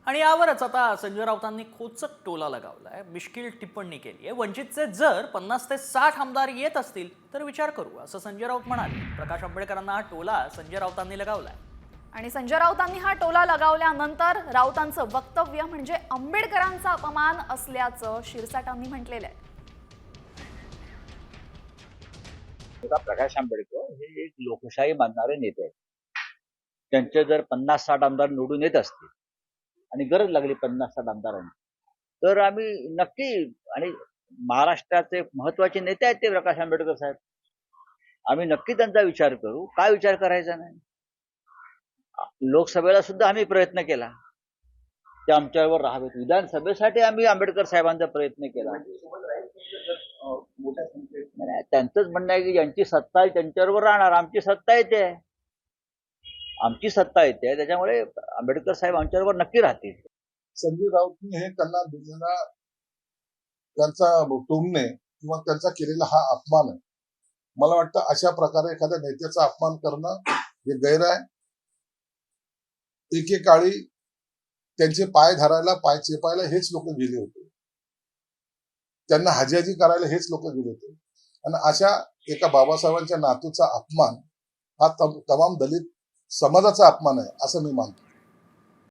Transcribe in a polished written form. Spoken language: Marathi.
आणि यावरच आता संजय राऊतांनी खोचक टोला लगावलाय, मिश्किल टिप्पणी केली आहे. वंचितचे जर 50 ते 60 आमदार येत असतील तर विचार करू, असं संजय राऊत म्हणाले. प्रकाश आंबेडकरांना हा टोला संजय राऊतांनी लगावलाय. आणि संजय राऊतांनी हा टोला लगावल्यानंतर राऊतांचं वक्तव्य म्हणजे आंबेडकरांचा अपमान असल्याचं शिरसाटांनी म्हटलेलं आहे. प्रकाश आंबेडकर हे एक लोकशाही मानणारे नेते आहेत. त्यांचे जर 50-60 आमदार निवडून येत असतील आणि गरज लागली 50-60 आमदारांनी, तर आम्ही नक्की, आणि महाराष्ट्राचे महत्वाचे नेते आहेत ते प्रकाश आंबेडकर साहेब, आम्ही नक्की त्यांचा विचार करू. काय विचार करायचा नाही? लोकसभेला सुद्धा आम्ही प्रयत्न केला, ते आमच्यावर राहावेत. विधानसभेसाठी आम्ही आंबेडकर साहेबांचा प्रयत्न केला. त्यांचंच म्हणणं आहे की ज्यांची सत्ता आहे त्यांच्यावर राहणार. आमची सत्ता येते, त्याच्यामुळे आंबेडकर साहेब आमच्याबरोबर नक्की राहतील. संजय राऊतनी हे त्यांना दिलेला त्यांचा टोमणे किंवा त्यांचा केलेला हा अपमान आहे. मला वाटतं अशा प्रकारे एखाद्या नेत्याचा अपमान करणं हे गैर आहे. एकेकाळी त्यांचे पाय धरायला, पाय चेपायला हेच लोक गेले होते. त्यांना हाजी करायला हेच लोक गेले होते. आणि अशा एका बाबासाहेबांच्या नातूचा अपमान हा तमाम दलित समाजाचा अपमान आहे असं मी मानतो.